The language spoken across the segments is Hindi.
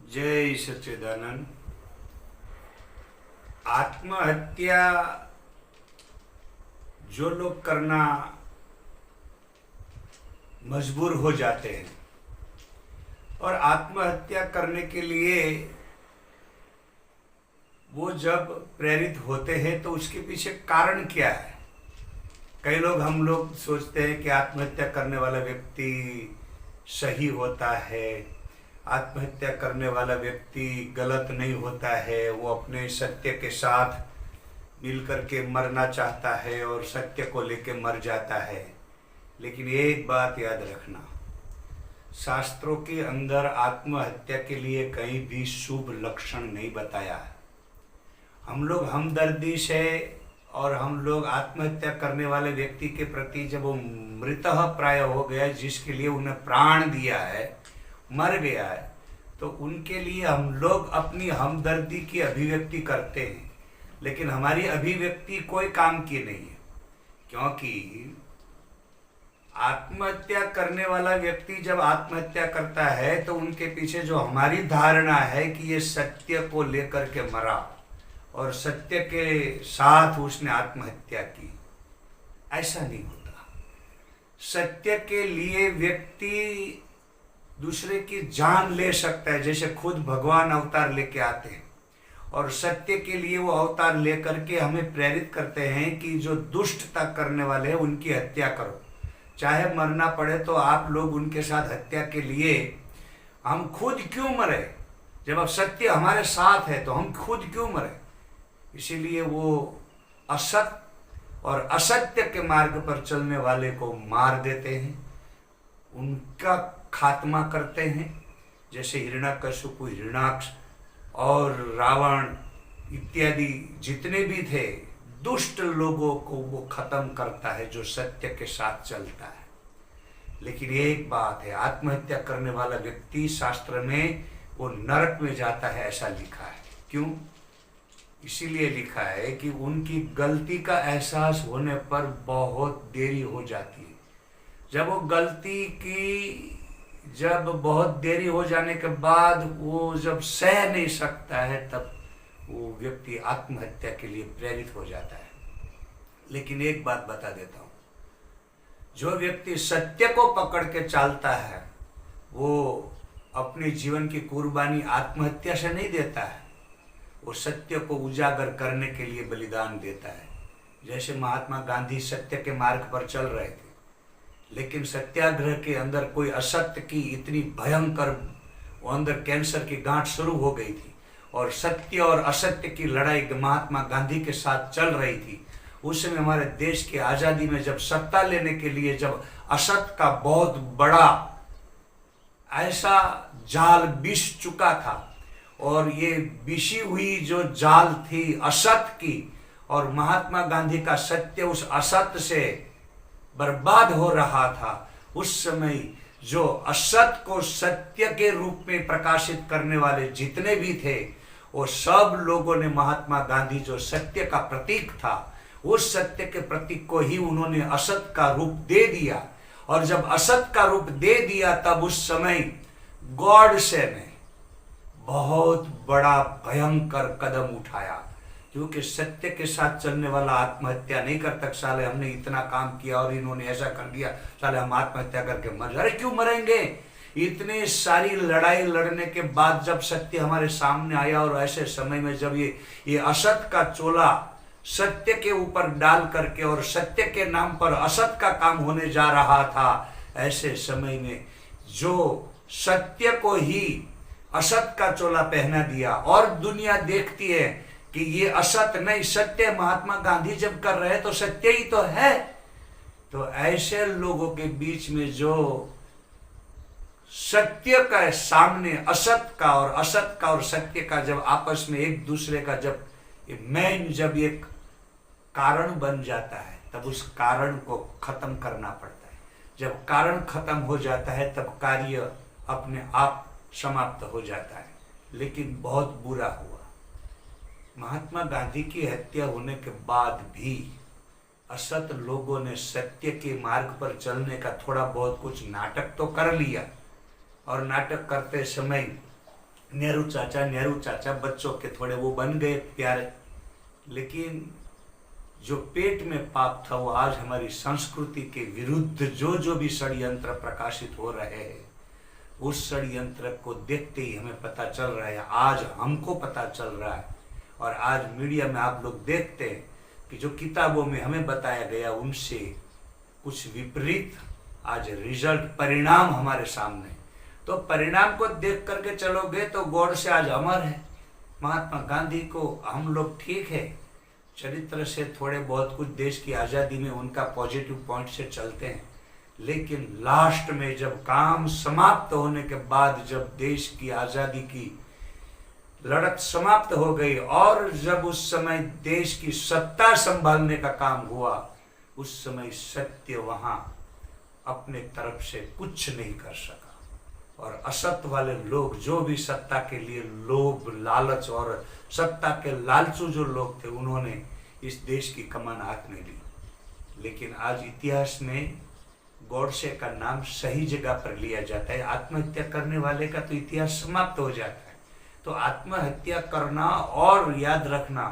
जय सच्चिदानंद। आत्महत्या जो लोग करना मजबूर हो जाते हैं और आत्महत्या करने के लिए वो जब प्रेरित होते हैं तो उसके पीछे कारण क्या है। कई लोग हम लोग सोचते हैं कि आत्महत्या करने वाला व्यक्ति सही होता है, आत्महत्या करने वाला व्यक्ति गलत नहीं होता है, वो अपने सत्य के साथ मिलकर के मरना चाहता है और सत्य को लेके मर जाता है। लेकिन एक बात याद रखना, शास्त्रों के अंदर आत्महत्या के लिए कहीं भी शुभ लक्षण नहीं बताया है। हम लोग हमदर्दी से और हम लोग आत्महत्या करने वाले व्यक्ति के प्रति जब वो मृतः प्राय हो गया, जिसके लिए उन्हें प्राण दिया है, मर गया है, तो उनके लिए हम लोग अपनी हमदर्दी की अभिव्यक्ति करते हैं, लेकिन हमारी अभिव्यक्ति कोई काम की नहीं है। क्योंकि आत्महत्या करने वाला व्यक्ति जब आत्महत्या करता है तो उनके पीछे जो हमारी धारणा है कि ये सत्य को लेकर के मरा और सत्य के साथ उसने आत्महत्या की, ऐसा नहीं होता। सत्य के लिए व्यक्ति दूसरे की जान ले सकता है, जैसे खुद भगवान अवतार लेके आते हैं और सत्य के लिए वो अवतार लेकर के हमें प्रेरित करते हैं कि जो दुष्टता करने वाले हैं उनकी हत्या करो, चाहे मरना पड़े तो आप लोग उनके साथ हत्या के लिए। हम खुद क्यों मरे? जब अब सत्य हमारे साथ है तो हम खुद क्यों मरे? इसीलिए वो असत और असत्य के मार्ग पर चलने वाले को मार देते हैं, उनका खात्मा करते हैं। जैसे हिरण्यकशिपु, हिरण्याक्ष और रावण इत्यादि जितने भी थे, दुष्ट लोगों को वो खत्म करता है जो सत्य के साथ चलता है। लेकिन एक बात है, आत्महत्या करने वाला व्यक्ति शास्त्र में वो नरक में जाता है, ऐसा लिखा है। क्यों? इसीलिए लिखा है कि उनकी गलती का एहसास होने पर बहुत देरी हो जाती है। जब वो गलती की, जब बहुत देरी हो जाने के बाद वो जब सह नहीं सकता है, तब वो व्यक्ति आत्महत्या के लिए प्रेरित हो जाता है। लेकिन एक बात बता देता हूँ, जो व्यक्ति सत्य को पकड़ के चलता है वो अपने जीवन की कुर्बानी आत्महत्या से नहीं देता है, वो सत्य को उजागर करने के लिए बलिदान देता है। जैसे महात्मा गांधी सत्य के मार्ग पर चल रहे थे, लेकिन सत्याग्रह के अंदर कोई असत्य की इतनी भयंकर, वो अंदर कैंसर की गांठ शुरू हो गई थी और सत्य और असत्य की लड़ाई महात्मा गांधी के साथ चल रही थी। उस समय हमारे देश की आज़ादी में जब सत्ता लेने के लिए जब असत्य का बहुत बड़ा ऐसा जाल बिछ चुका था और ये बिछी हुई जो जाल थी असत्य की, और महात्मा गांधी का सत्य उस असत्य से बर्बाद हो रहा था, उस समय जो असत्य को सत्य के रूप में प्रकाशित करने वाले जितने भी थे, वो सब लोगों ने महात्मा गांधी जो सत्य का प्रतीक था, उस सत्य के प्रतीक को ही उन्होंने असत्य का रूप दे दिया। और जब असत्य का रूप दे दिया तब उस समय गॉडसे ने बहुत बड़ा भयंकर कदम उठाया, क्योंकि सत्य के साथ चलने वाला आत्महत्या नहीं करता। साले हमने इतना काम किया और इन्होंने ऐसा कर दिया, साले हम आत्महत्या करके मर जाए। अरे क्यों मरेंगे? इतने सारी लड़ाई लड़ने के बाद जब सत्य हमारे सामने आया और ऐसे समय में जब ये असत का चोला सत्य के ऊपर डाल करके और सत्य के नाम पर असत का काम होने जा रहा था, ऐसे समय में जो सत्य को ही असत का चोला पहना दिया और दुनिया देखती है कि ये असत नहीं सत्य, महात्मा गांधी जब कर रहे तो सत्य ही तो है। तो ऐसे लोगों के बीच में जो सत्य का सामने असत का और असत का और सत्य का जब आपस में एक दूसरे का जब जब एक कारण बन जाता है, तब उस कारण को खत्म करना पड़ता है। जब कारण खत्म हो जाता है तब कार्य अपने आप समाप्त हो जाता है। लेकिन बहुत बुरा हुआ, महात्मा गांधी की हत्या होने के बाद भी असत लोगों ने सत्य के मार्ग पर चलने का थोड़ा बहुत कुछ नाटक तो कर लिया, और नाटक करते समय नेहरू चाचा बच्चों के थोड़े वो बन गए प्यारे, लेकिन जो पेट में पाप था वो आज हमारी संस्कृति के विरुद्ध जो भी षड्यंत्र प्रकाशित हो रहे हैं, उस षड्यंत्र को देखते ही हमें पता चल रहा है, आज हमको पता चल रहा है। और आज मीडिया में आप लोग देखते हैं कि जो किताबों में हमें बताया गया उनसे कुछ विपरीत आज रिजल्ट, परिणाम हमारे सामने। तो परिणाम को देख करके चलोगे तो गॉड से आज अमर है। महात्मा गांधी को हम लोग ठीक है चरित्र से थोड़े बहुत कुछ देश की आज़ादी में उनका पॉजिटिव पॉइंट से चलते हैं, लेकिन लास्ट में जब काम समाप्त होने के बाद, जब देश की आज़ादी की लड़त समाप्त हो गई और जब उस समय देश की सत्ता संभालने का काम हुआ, उस समय सत्य वहां अपने तरफ से कुछ नहीं कर सका। और असत वाले लोग जो भी सत्ता के लिए लोभ, लालच और सत्ता के लालचू जो लोग थे, उन्होंने इस देश की कमान हाथ में ली। लेकिन आज इतिहास में गॉडसे का नाम सही जगह पर लिया जाता है। आत्महत्या करने वाले का तो इतिहास समाप्त हो जाता है। तो आत्महत्या करना और याद रखना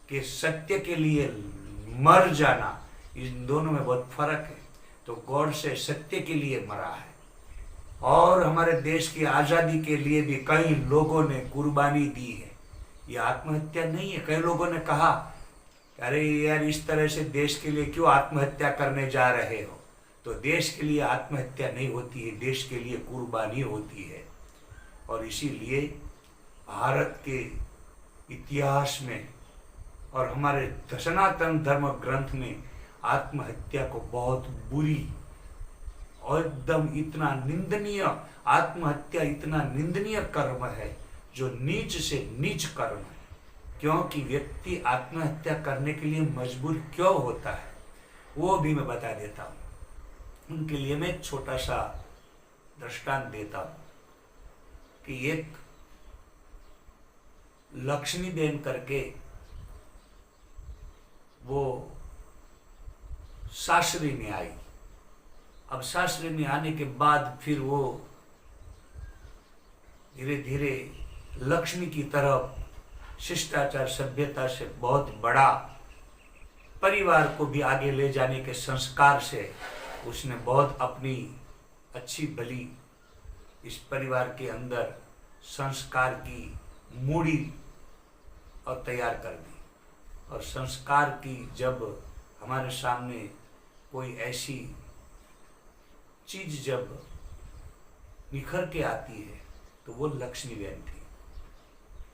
कि सत्य के लिए मर जाना, इन दोनों में बहुत फर्क है। तो गॉडसे सत्य के लिए मरा है और हमारे देश की आज़ादी के लिए भी कई लोगों ने कुर्बानी दी है। ये आत्महत्या नहीं है। कई लोगों ने कहा अरे यार इस तरह से देश के लिए क्यों आत्महत्या करने जा रहे हो। तो देश के लिए आत्महत्या नहीं होती है, देश के लिए कुर्बानी होती है। और इसीलिए भारत के इतिहास में और हमारे सनातन धर्म ग्रंथ में आत्महत्या को बहुत बुरी और एकदम इतना निंदनीय, आत्महत्या इतना निंदनीय कर्म है जो नीच से नीच कर्म है। क्योंकि व्यक्ति आत्महत्या करने के लिए मजबूर क्यों होता है वो भी मैं बता देता हूँ। उनके लिए मैं एक छोटा सा दृष्टांत देता हूँ कि एक लक्ष्मीबेन करके वो सासरी में आई। अब सासरी में आने के बाद फिर वो धीरे धीरे लक्ष्मी की तरफ शिष्टाचार सभ्यता से बहुत बड़ा परिवार को भी आगे ले जाने के संस्कार से उसने बहुत अपनी अच्छी भली इस परिवार के अंदर संस्कार की मूड़ी और तैयार कर दी। और संस्कार की जब हमारे सामने कोई ऐसी चीज जब निखर के आती है तो वो लक्ष्मीबेन थी।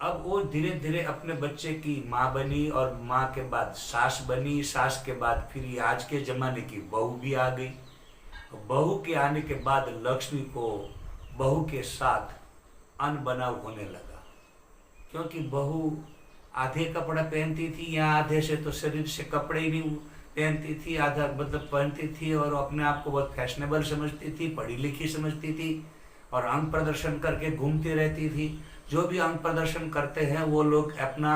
अब वो धीरे धीरे अपने बच्चे की माँ बनी और माँ के बाद सास बनी, सास के बाद फिर ये आज के जमाने की बहू भी आ गई। बहू के आने के बाद लक्ष्मी को बहू के साथ अनबनाव होने लगा, क्योंकि बहू आधे कपड़ा पहनती थी या आधे से तो शरीर से कपड़े ही नहीं पहनती थी, आधा मतलब पहनती थी और अपने आप को बहुत फैशनेबल समझती थी, पढ़ी लिखी समझती थी और अंग प्रदर्शन करके घूमती रहती थी। जो भी अंग प्रदर्शन करते हैं वो लोग अपना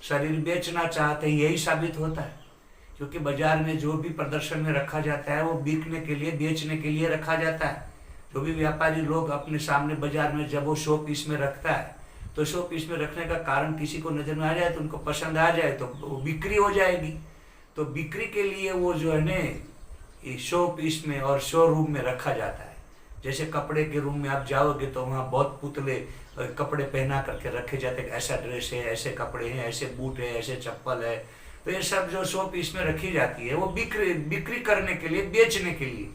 शरीर बेचना चाहते हैं, यही साबित होता है। क्योंकि बाजार में जो भी प्रदर्शन में रखा जाता है वो बिकने के लिए, बेचने के लिए रखा जाता है। जो भी व्यापारी लोग अपने सामने बाजार में जब वो शो पीस में रखता है तो शो पीस में रखने का कारण किसी को नजर में आ जाए तो उनको पसंद आ जाए तो वो बिक्री हो जाएगी। तो बिक्री के लिए वो जो है ना शो पीस में और शोरूम में रखा जाता है। जैसे कपड़े के रूम में आप जाओगे तो वहाँ बहुत पुतले कपड़े पहना करके रखे जाते हैं, ऐसा ड्रेस है, ऐसे कपड़े हैं, ऐसे बूट है, ऐसे चप्पल है। तो ये सब जो शो पीस में रखी जाती है वो बिक्री करने के लिए, बेचने के लिए।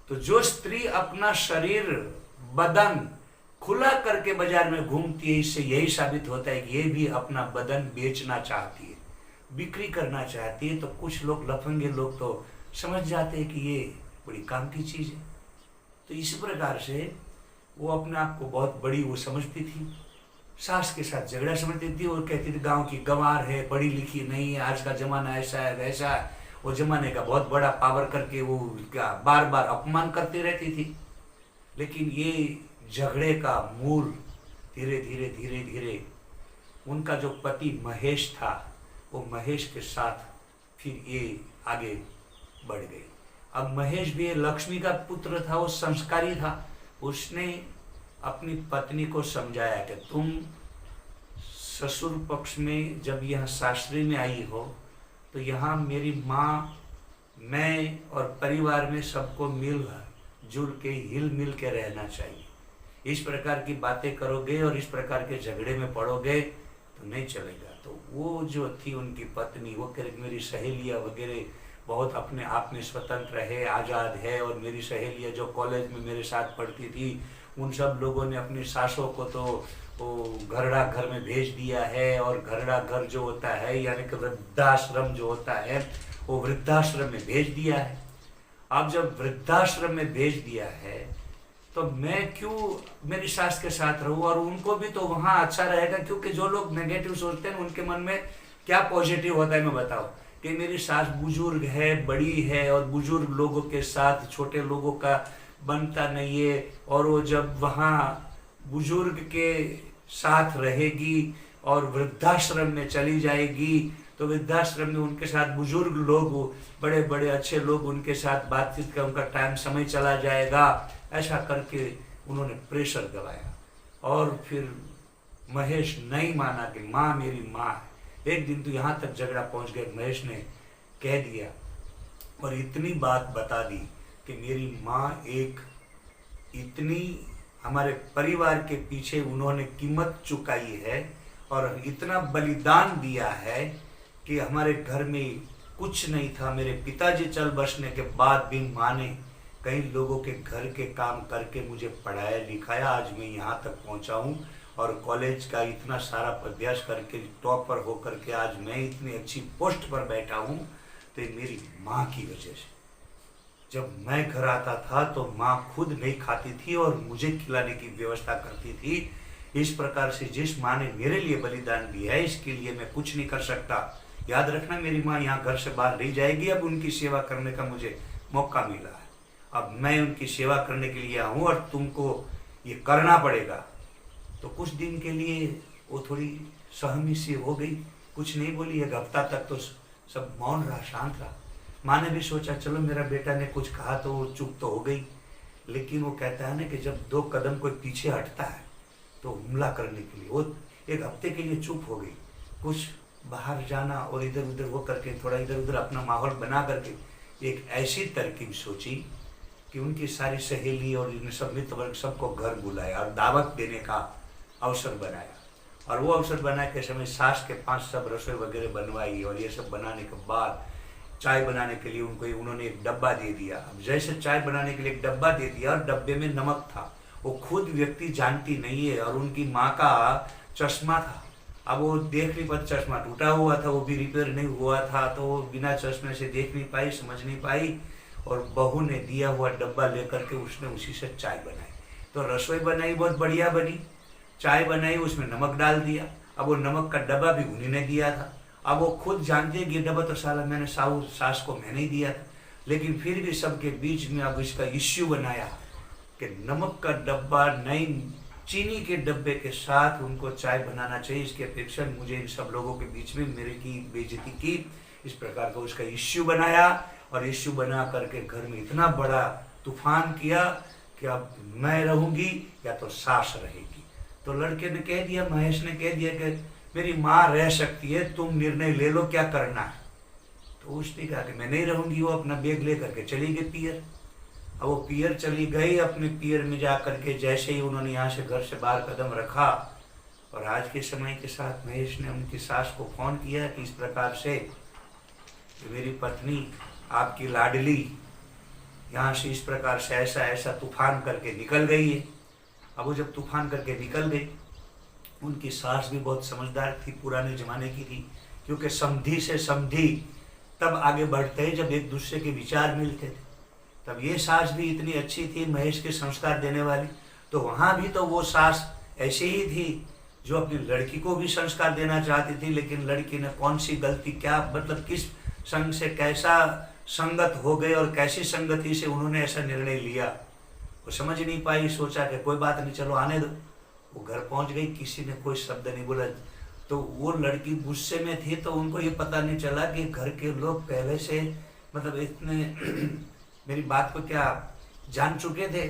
तो जो स्त्री अपना शरीर, बदन खुला करके बाजार में घूमती है, इससे यही साबित होता है कि ये भी अपना बदन बेचना चाहती है, बिक्री करना चाहती है। तो कुछ लोग, लफंगे लोग तो समझ जाते हैं कि ये बड़ी काम की चीज़ है। तो इसी प्रकार से वो अपने आप को बहुत बड़ी वो समझती थी, सास के साथ झगड़ा समझती थी और कहती थी गांव की गंवार है, पढ़ी लिखी नहीं है, आज का जमाना ऐसा है वैसा है। वो जमाने का बहुत बड़ा पावर करके वो क्या बार बार अपमान करती रहती थी। लेकिन ये झगड़े का मूल धीरे धीरे धीरे धीरे उनका जो पति महेश था, वो महेश के साथ फिर ये आगे बढ़ गई। अब महेश भी लक्ष्मी का पुत्र था, वो संस्कारी था। उसने अपनी पत्नी को समझाया कि तुम ससुर पक्ष में जब यहाँ सासरी में आई हो तो यहाँ मेरी माँ, मैं और परिवार में सबको मिल जुल के हिल मिल के रहना चाहिए। इस प्रकार की बातें करोगे और इस प्रकार के झगड़े में पड़ोगे तो नहीं चलेगा। तो वो जो थी उनकी पत्नी, वो कह रही मेरी सहेलियाँ वगैरह बहुत अपने आप में स्वतंत्र है, आज़ाद है, और मेरी सहेलियाँ जो कॉलेज में मेरे साथ पढ़ती थी उन सब लोगों ने अपनी सासों को तो वो घरड़ा घर में भेज दिया है, और घरड़ा घर जो होता है यानी कि वृद्धाश्रम जो होता है वो वृद्धाश्रम में भेज दिया है। अब जब वृद्धाश्रम में भेज दिया है तो मैं क्यों मेरी सास के साथ रहूं, और उनको भी तो वहाँ अच्छा रहेगा, क्योंकि जो लोग नेगेटिव सोचते हैं उनके मन में क्या पॉजिटिव होता है मैं बताऊं कि मेरी सास बुजुर्ग है, बड़ी है, और बुजुर्ग लोगों के साथ छोटे लोगों का बनता नहीं है, और वो जब वहाँ बुजुर्ग के साथ रहेगी और वृद्धाश्रम में चली जाएगी तो वृद्धाश्रम में उनके साथ बुजुर्ग लोग, बड़े बड़े अच्छे लोग उनके साथ बातचीत का उनका टाइम समय चला जाएगा। ऐसा करके उन्होंने प्रेशर दबाया, और फिर महेश नहीं माना कि माँ मेरी माँ है। एक दिन तो यहाँ तक झगड़ा पहुँच गया, महेश ने कह दिया और इतनी बात बता दी कि मेरी माँ एक इतनी हमारे परिवार के पीछे उन्होंने कीमत चुकाई है और इतना बलिदान दिया है कि हमारे घर में कुछ नहीं था। मेरे पिताजी चल बसने के बाद भी माँ ने कई लोगों के घर के काम करके मुझे पढ़ाया लिखाया, आज मैं यहाँ तक पहुँचा हूँ, और कॉलेज का इतना सारा अभ्यास करके टॉपर होकर के आज मैं इतनी अच्छी पोस्ट पर बैठा हूँ, तो ये मेरी माँ की वजह से। जब मैं घर आता था तो माँ खुद नहीं खाती थी और मुझे खिलाने की व्यवस्था करती थी। इस प्रकार से जिस माँ ने मेरे लिए बलिदान दिया है इसके लिए मैं कुछ नहीं कर सकता। याद रखना, मेरी माँ यहाँ घर से बाहर नहीं जाएगी। अब उनकी सेवा करने का मुझे मौका मिला है, अब मैं उनकी सेवा करने के लिए आऊँ और तुमको ये करना पड़ेगा। तो कुछ दिन के लिए वो थोड़ी सहमी सी हो गई, कुछ नहीं बोली। एक हफ्ता तक तो सब मौन रहा, शांत रहा। माँ ने भी सोचा चलो मेरा बेटा ने कुछ कहा तो चुप तो हो गई, लेकिन वो कहता है ना कि जब 2 कदम कोई पीछे हटता है तो हमला करने के लिए वो एक हफ्ते के लिए चुप हो गई। कुछ बाहर जाना और इधर उधर हो करके थोड़ा इधर उधर अपना माहौल बना करके एक ऐसी तरकीब सोची कि उनकी सारी सहेली और इन सब मित्र वर्ग सबको घर बुलाया और दावत देने का अवसर बनाया। और वो अवसर बनाने के समय सास के 5 सब रसोई वगैरह बनवाई, और ये सब बनाने के बाद चाय बनाने के लिए उन्होंने एक डब्बा दे दिया। अब जैसे चाय बनाने के लिए एक डब्बा दे दिया और डब्बे में नमक था, वो खुद व्यक्ति जानती नहीं है, और उनकी माँ का चश्मा था। अब वो देख नहीं पाती, चश्मा टूटा हुआ था, वो भी रिपेयर नहीं हुआ था, तो वो बिना चश्मे से देख नहीं पाई, समझ नहीं पाई, और बहू ने दिया हुआ डब्बा लेकर के उसने उसी से चाय बनाई। तो रसोई बनाई, बहुत बढ़िया बनी। चाय बनाई, उसमें नमक डाल दिया। अब वो नमक का डब्बा भी उन्हीं ने दिया था। अब वो खुद जानते हैं कि डब्बा तो साला मैंने सास को मैंने ही दिया था, लेकिन फिर भी सबके बीच में अब इसका इश्यू बनाया कि नमक का डब्बा नई चीनी के डब्बे के साथ उनको चाय बनाना चाहिए। इसकी अपेक्षा मुझे इन सब लोगों के बीच में मेरे की बेइज्जती की, इस प्रकार का उसका इश्यू बनाया। और इश्यू बना करके घर में इतना बड़ा तूफान किया कि अब मैं रहूंगी या तो सास रहेगी। तो लड़के ने कह दिया, महेश ने कह दिया कि मेरी माँ रह सकती है, तुम निर्णय ले लो क्या करना है। तो उसने कहा कि मैं नहीं रहूंगी। वो अपना बैग ले करके चली गई पियर। अब वो पियर चली गई, अपने पियर में जा करके जैसे ही उन्होंने यहाँ से घर से बाहर कदम रखा, और आज के समय के साथ महेश ने उनकी सास को फोन किया कि इस प्रकार से कि मेरी पत्नी आपकी लाडली यहाँ से इस प्रकार से ऐसा ऐसा तूफान करके निकल गई है। अब वो जब तूफान करके निकल गई, उनकी सास भी बहुत समझदार थी, पुराने जमाने की थी, क्योंकि समधी से समधी तब आगे बढ़ते हैं जब एक दूसरे के विचार मिलते थे। तब ये सास भी इतनी अच्छी थी, महेश के संस्कार देने वाली। तो वहाँ भी तो वो सास ऐसे ही थी जो अपनी लड़की को भी संस्कार देना चाहती थी, लेकिन लड़की ने कौन सी गलती, क्या मतलब किस संग से कैसा संगत हो गए और कैसी संगति से उन्होंने ऐसा निर्णय लिया, वो समझ नहीं पाई। सोचा कि कोई बात नहीं, चलो आने दो। वो घर पहुंच गई, किसी ने कोई शब्द नहीं बोला। तो वो लड़की गुस्से में थी, तो उनको ये पता नहीं चला कि घर के लोग पहले से मतलब इतने मेरी बात को क्या जान चुके थे।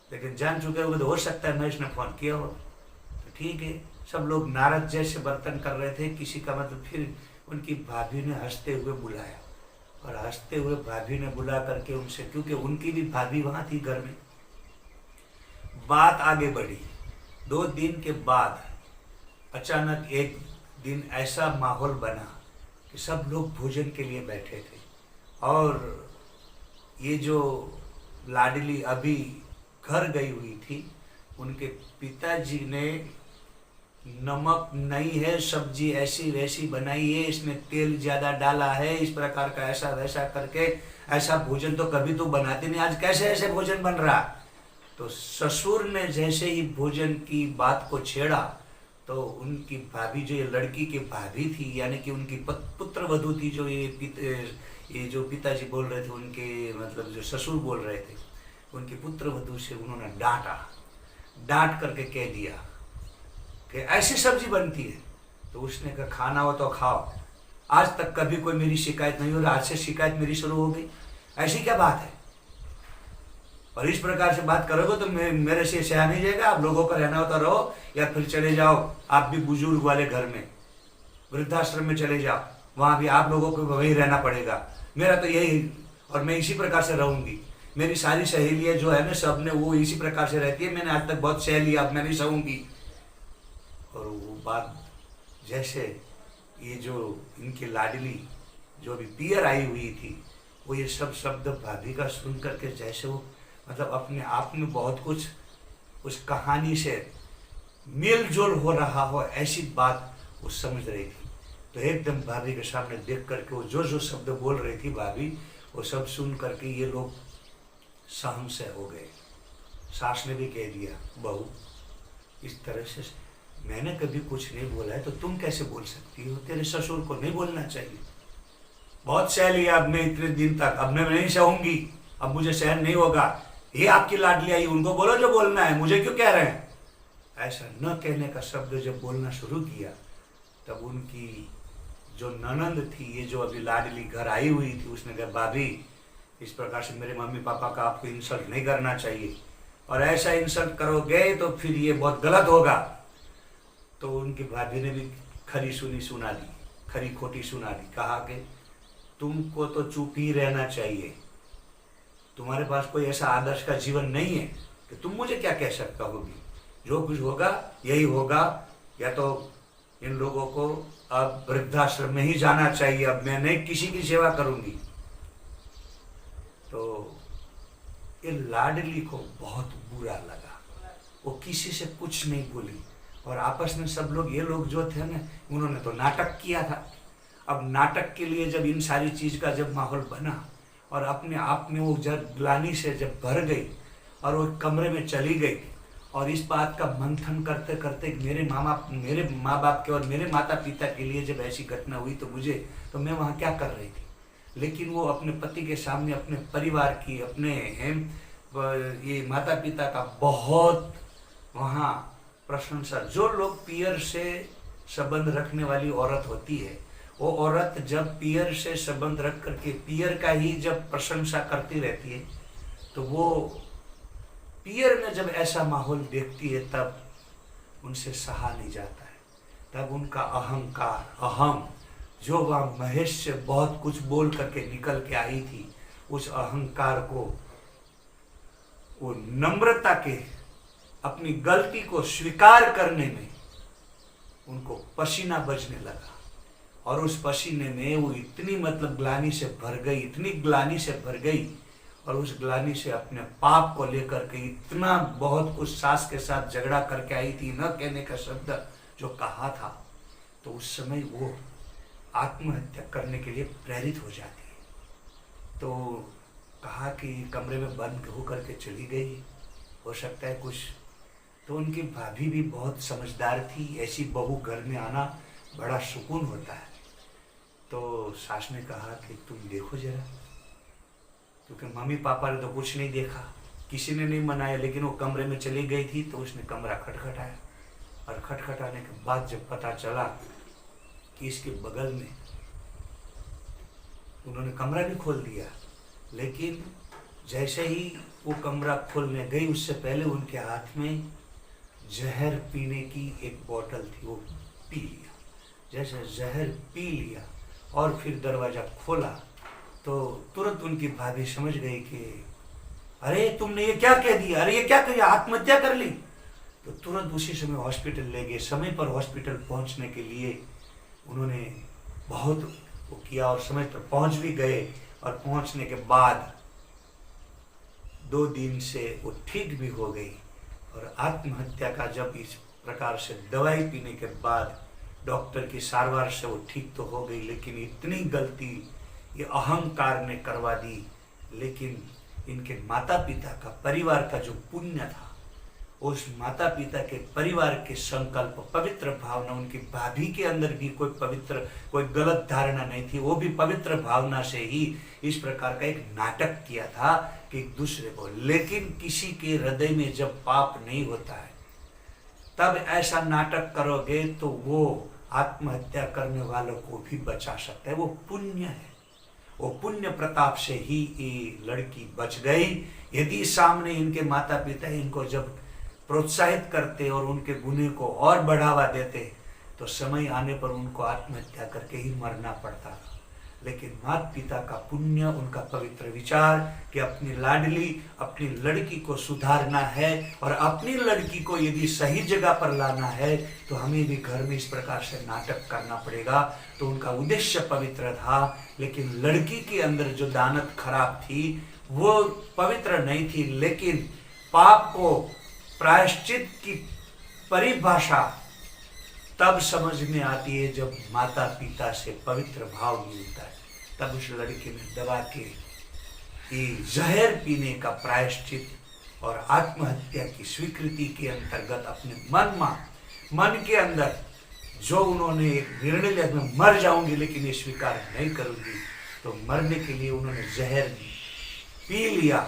लेकिन जान चुके होगे तो हो सकता है महेश ने फोन किया हो। तो ठीक है, सब लोग नारद जैसे बर्तन कर रहे थे, किसी का मतलब। फिर उनकी भाभी ने हंसते हुए बुलाया, और हंसते हुए भाभी ने बुला करके उनसे, क्योंकि उनकी भी भाभी वहां थी घर में, बात आगे बढ़ी। 2 दिन के बाद अचानक एक दिन ऐसा माहौल बना कि सब लोग भोजन के लिए बैठे थे, और ये जो लाडली अभी घर गई हुई थी, उनके पिताजी ने नमक नहीं है, सब्जी ऐसी वैसी बनाई है, इसमें तेल ज्यादा डाला है, इस प्रकार का ऐसा वैसा करके, ऐसा भोजन तो कभी तो बनाते नहीं, आज कैसे ऐसे भोजन बन रहा। तो ससुर ने जैसे ही भोजन की बात को छेड़ा, तो उनकी भाभी, जो ये लड़की की भाभी थी, यानी कि उनकी पुत्र वधू थी, जो ये जो पिताजी बोल रहे थे, उनके मतलब जो ससुर बोल रहे थे, उनकी पुत्र वधू से उन्होंने डांट करके कह दिया कि ऐसी सब्जी बनती है। तो उसने कहा खाना हो तो खाओ, आज तक कभी कोई मेरी शिकायत नहीं हो रही, आज से शिकायत मेरी शुरू हो गई, ऐसी क्या बात है। और इस प्रकार से बात करोगे तो मेरे से सहा नहीं जाएगा। आप लोगों का रहना होता रहो, या फिर चले जाओ आप भी बुजुर्ग वाले घर में, वृद्धाश्रम में चले जाओ, वहां भी आप लोगों को वही रहना पड़ेगा। मेरा तो यही, और मैं इसी प्रकार से रहूंगी। मेरी सारी सहेलियां जो है ना, सब ने वो इसी प्रकार से रहती है, मैंने आज तक बहुत सह लिया, अब मैं नहीं सहूंगी। और वो बात जैसे ये जो इनकी लाडली जो अभी पियर आई हुई थी, वो ये सब शब्द भाभी का सुन करके जैसे वो मतलब अपने आप में बहुत कुछ उस कहानी से मेल जोल हो रहा हो, ऐसी बात वो समझ रही थी। तो एकदम भाभी के सामने देख करके वो जो शब्द बोल रही थी भाभी, वो सब सुन करके ये लोग सहम से हो गए। सास ने भी कह दिया, बहू इस तरह से मैंने कभी कुछ नहीं बोला है, तो तुम कैसे बोल सकती हो, तेरे ससुर को नहीं बोलना चाहिए। बहुत सह लिया अब मैं इतने दिन तक, अब मैं नहीं सहूंगी, अब मुझे सहन नहीं होगा। ये आपकी लाडली आई, उनको बोलो जो बोलना है, मुझे क्यों कह रहे हैं। ऐसा न कहने का शब्द जब बोलना शुरू किया, तब उनकी जो ननंद थी, ये जो अभी लाडली घर आई हुई थी, उसने कहा भाभी इस प्रकार से मेरे मम्मी पापा का आपको इंसल्ट नहीं करना चाहिए, और ऐसा इंसल्ट करोगे तो फिर ये बहुत गलत होगा। तो उनकी भाभी ने भी खरी सुनी सुना दी, खरी खोटी सुना दी, कहा कि तुमको तो चुप ही रहना चाहिए, तुम्हारे पास कोई ऐसा आदर्श का जीवन नहीं है कि तुम मुझे क्या कह सकता होगी, जो कुछ होगा यही होगा, या तो इन लोगों को अब वृद्धाश्रम में ही जाना चाहिए, अब मैं नहीं किसी की सेवा करूंगी। तो ये लाडली को बहुत बुरा लगा, वो किसी से कुछ नहीं बोली, और आपस में सब लोग, ये लोग जो थे ना, उन्होंने तो नाटक किया था। अब नाटक के लिए जब इन सारी चीज का जब माहौल बना, और अपने आप में वो जब ग्लानि से जब भर गई, और वो कमरे में चली गई, और इस बात का मंथन करते करते मेरे माँ बाप के और मेरे माता पिता के लिए जब ऐसी घटना हुई, तो मैं वहाँ क्या कर रही थी। लेकिन वो अपने पति के सामने अपने परिवार की, अपने ये माता पिता का बहुत वहाँ प्रशंसा। जो लोग पियर से संबंध रखने वाली औरत होती है, वो औरत जब पियर से संबंध रख करके पियर का ही जब प्रशंसा करती रहती है, तो वो पियर में जब ऐसा माहौल देखती है, तब उनसे सहा नहीं जाता है। तब उनका अहंकार, अहम, जो वह महेश से बहुत कुछ बोल करके निकल के आई थी, उस अहंकार को वो नम्रता के, अपनी गलती को स्वीकार करने में उनको पसीना बजने लगा। और उस पसीने में वो इतनी मतलब ग्लानि से भर गई, इतनी ग्लानि से भर गई, और उस ग्लानि से अपने पाप को लेकर के इतना बहुत कुछ सास के साथ झगड़ा करके आई थी, न कहने का शब्द जो कहा था। तो उस समय वो आत्महत्या करने के लिए प्रेरित हो जाती है। तो कहा कि कमरे में बंद होकर के चली गई, हो सकता है कुछ। तो उनकी भाभी भी बहुत समझदार थी, ऐसी बहू घर में आना बड़ा सुकून होता है। तो सास ने कहा कि तुम देखो जरा, क्योंकि मम्मी पापा ने तो कुछ नहीं देखा, किसी ने नहीं मनाया, लेकिन वो कमरे में चली गई थी। तो उसने कमरा खटखटाया, और खटखटाने के बाद जब पता चला कि इसके बगल में, उन्होंने कमरा भी खोल दिया, लेकिन जैसे ही वो कमरा खोलने गई, उससे पहले उनके हाथ में जहर पीने की एक बोतल थी, वो पी लिया। जैसे जहर पी लिया और फिर दरवाज़ा खोला तो तुरंत उनकी भाभी समझ गई कि अरे तुमने ये क्या कह दिया, अरे ये क्या किया, आत्महत्या कर ली। तो तुरंत उसी समय हॉस्पिटल ले गए। समय पर हॉस्पिटल पहुंचने के लिए उन्होंने बहुत वो किया और समय पर पहुंच भी गए। और पहुंचने के बाद 2 दिन से वो ठीक भी हो गई। और आत्महत्या का जब इस प्रकार से दवाई पीने के बाद डॉक्टर की सारवार से वो ठीक तो हो गई, लेकिन इतनी गलती ये अहंकार ने करवा दी। लेकिन इनके माता पिता का, परिवार का जो पुण्य था, उस माता पिता के परिवार के संकल्प, पवित्र भावना, उनकी भाभी के अंदर भी कोई गलत धारणा नहीं थी। वो भी पवित्र भावना से ही इस प्रकार का एक नाटक किया था कि एक दूसरे को। लेकिन किसी के हृदय में जब पाप नहीं होता है तब ऐसा नाटक करोगे तो वो आत्महत्या करने वालों को भी बचा सकता है। वो पुण्य है, वो पुण्य प्रताप से ही ये लड़की बच गई। यदि सामने इनके माता पिता इनको जब प्रोत्साहित करते और उनके गुने को और बढ़ावा देते तो समय आने पर उनको आत्महत्या करके ही मरना पड़ता था। लेकिन माता पिता का पुण्य, उनका पवित्र विचार कि अपनी लाडली, अपनी लड़की को सुधारना है और अपनी लड़की को यदि सही जगह पर लाना है तो हमें भी घर में इस प्रकार से नाटक करना पड़ेगा। तो उनका उद्देश्य पवित्र था, लेकिन लड़की के अंदर जो दानत खराब थी वो पवित्र नहीं थी। लेकिन पाप को, प्रायश्चित की परिभाषा तब समझ में आती है जब माता पिता से पवित्र भाव मिलता है। तब उस लड़की ने दवा के जहर पीने का प्रायश्चित और आत्महत्या की स्वीकृति के अंतर्गत अपने मन के अंदर जो उन्होंने एक निर्णय लिया, मैं मर जाऊंगी लेकिन ये स्वीकार नहीं करूंगी, तो मरने के लिए उन्होंने जहर पी लिया।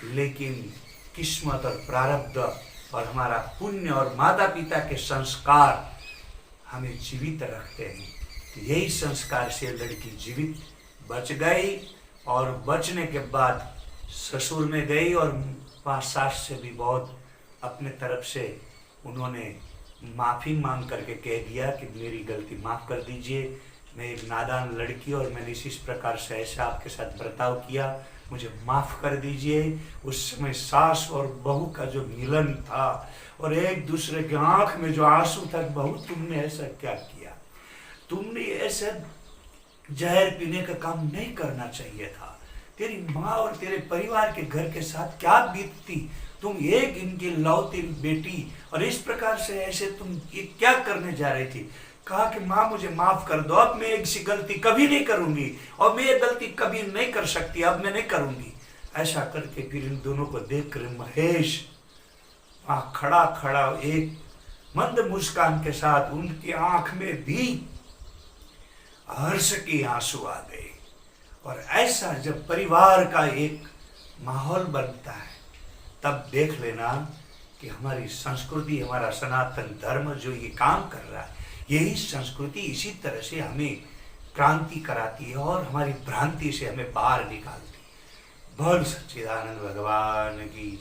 लेकिन किस्मत और प्रारब्ध और हमारा पुण्य और माता पिता के संस्कार हमें जीवित रखते हैं। तो यही संस्कार से लड़की जीवित बच गई और बचने के बाद ससुर में गई और सास से भी बहुत अपने तरफ से उन्होंने माफ़ी मांग करके कह दिया कि मेरी गलती माफ़ कर दीजिए, मैं एक नादान लड़की और मैंने इस प्रकार से ऐसा आपके साथ बर्ताव किया, मुझे माफ़ कर दीजिए। उस समय सास और बहू का जो मिलन था और एक दूसरे के आंख में जो आंसू था, बहू तुमने ऐसा क्या किया, तुमने ऐसा जहर पीने का काम नहीं करना चाहिए था, तेरी माँ और तेरे परिवार के घर के साथ क्या बीतती, तुम एक इनकी लौती बेटी और इस प्रकार से ऐसे तुम ये क्या करने जा रही थी। कहा कि माँ मुझे माफ कर दो, अब मैं ऐसी गलती कभी नहीं करूंगी और मैं ये गलती कभी नहीं कर सकती, अब मैं नहीं करूंगी। ऐसा करके फिर इन दोनों को देख कर महेश वहाँ खड़ा खड़ा एक मंद मुस्कान के साथ, उनकी आंख में भी हर्ष के आंसू आ गए। और ऐसा जब परिवार का एक माहौल बनता है तब देख लेना कि हमारी संस्कृति, हमारा सनातन धर्म जो ये काम कर रहा है, यही संस्कृति इसी तरह से हमें क्रांति कराती है और हमारी भ्रांति से हमें बाहर निकालती है। बोल सच्चिदानंद भगवान की।